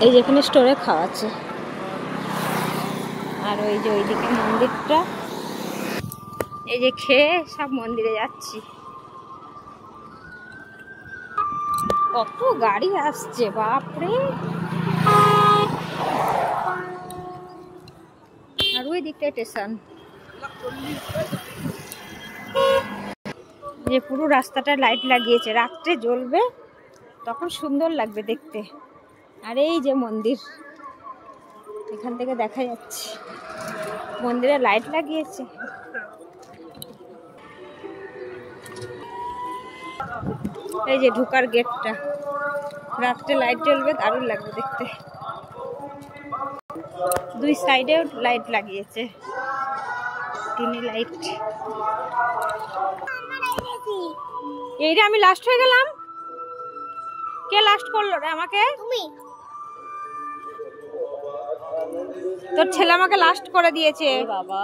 এই যেখানে স্টোরে খাওয়াচ্ছে, আর ওই যে ওইদিকে মন্দিরটা। এই যে খেয়ে সব মন্দিরে যাচ্ছি। কত গাড়ি আসছে বাপরে। আর ওই দিকটা স্টেশন। যে পুরো রাস্তাটা লাইট লাগিয়েছে, রাত্রে জ্বলবে তখন সুন্দর লাগবে দেখতে। আর এই যে মন্দির, এখান থেকে দেখা যাচ্ছে মন্দিরে লাইট লাগিয়েছে। এই যে ঢোকার গেটটা, রাত্রে লাইট জ্বলবে, দারুণ লাগবে দেখতে। দুই সাইডেও লাইট লাগিয়েছে, তিনটি লাইট। এইটা আমি লাস্ট হয়ে গেলাম। কে লাস্ট করলো রে আমাকে? তুমি। তোর ছেলে আমাকে লাস্ট করে দিয়েছে বাবা,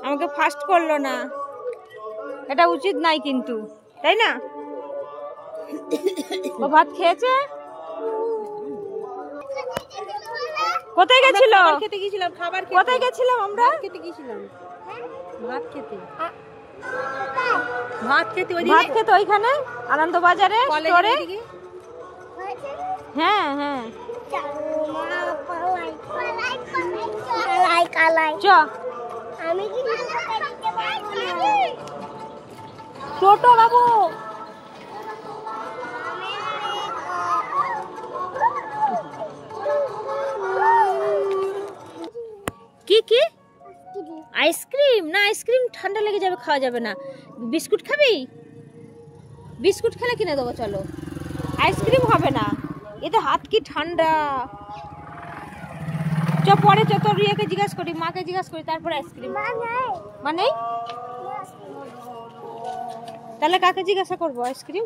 আমাকে ফার্স্ট করলো না। এটা উচিত নাই কিন্তু, তাই না? ও ভাত খেয়েছে। কোথায় গেছিল? খেতে গিয়েছিলাম, খাবার খেতে। কোথায় গেছিলাম আমরা? খেতে গিয়েছিলাম, ভাত খেতে। ভাত খেতে ওইখানে আনন্দবাজারে স্টোরে। হ্যাঁ হ্যাঁ চ। টোটো বাবু, কি কি আইসক্রিম? না, আইসক্রিম ঠান্ডা লেগে যাবে, খাওয়া যাবে না। বিস্কুট খাবি? বিস্কুট খেলে কিনে দেবো, চলো। আইসক্রিম হবে না, এতে হাত কি ঠান্ডা। চ পরে, চ তোর রিয়াকে জিজ্ঞাসা করি, মাকে জিজ্ঞাসা করি, তারপরে আইসক্রিম। মানে তাহলে কাকে জিজ্ঞাসা করবো আইসক্রিম?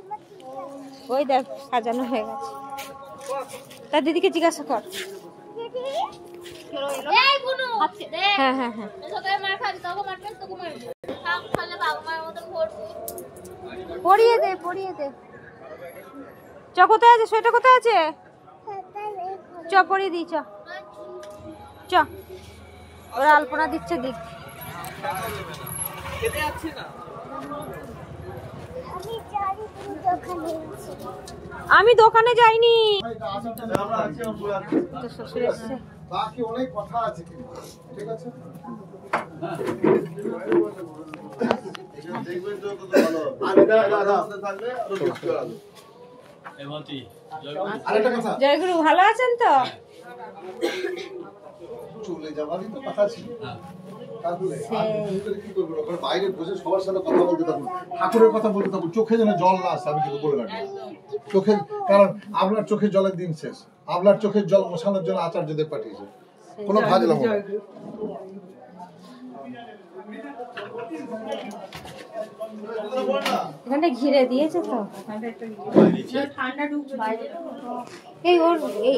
ওই দেখ সাজানো হয়ে গেছে, তার দিদিকে জিজ্ঞাসা কর। হ্যাঁ হ্যাঁ হ্যাঁ, পড়িয়ে দে পড়িয়ে দে। চ, কোথায় আছে সেটা? কোথায় আছে? চ পড়িয়ে দিই, চ চ। ওরা আলপনা দিচ্ছে, দিক। আমি দোকানে যাইনি, তো শ্বশুর এসছে। বাকি অনেক কথা আছে, ঠিক আছে? জয়গুরু, ভালো আছেন তো? চলে যাবারই তো কথা ছিল, বাইরে বসে সবার সাথে কথা বলতে থাকুন, ঠাকুরের কথা বলতে থাকুন, চোখে যেন জল না আসে। আমি কিন্তু বলে রাখি চোখে, কারণ আপনার চোখের জলের দিন শেষ। আপনার চোখের জল মোছানোর জন্য আচার্যদেব পাঠিয়েছে, কোনো ভাজ লাগবে না। এখানটা ঘিরে দিয়েছে তো, ঠান্ডা ঢুকছে বাইরে। এই ওর এই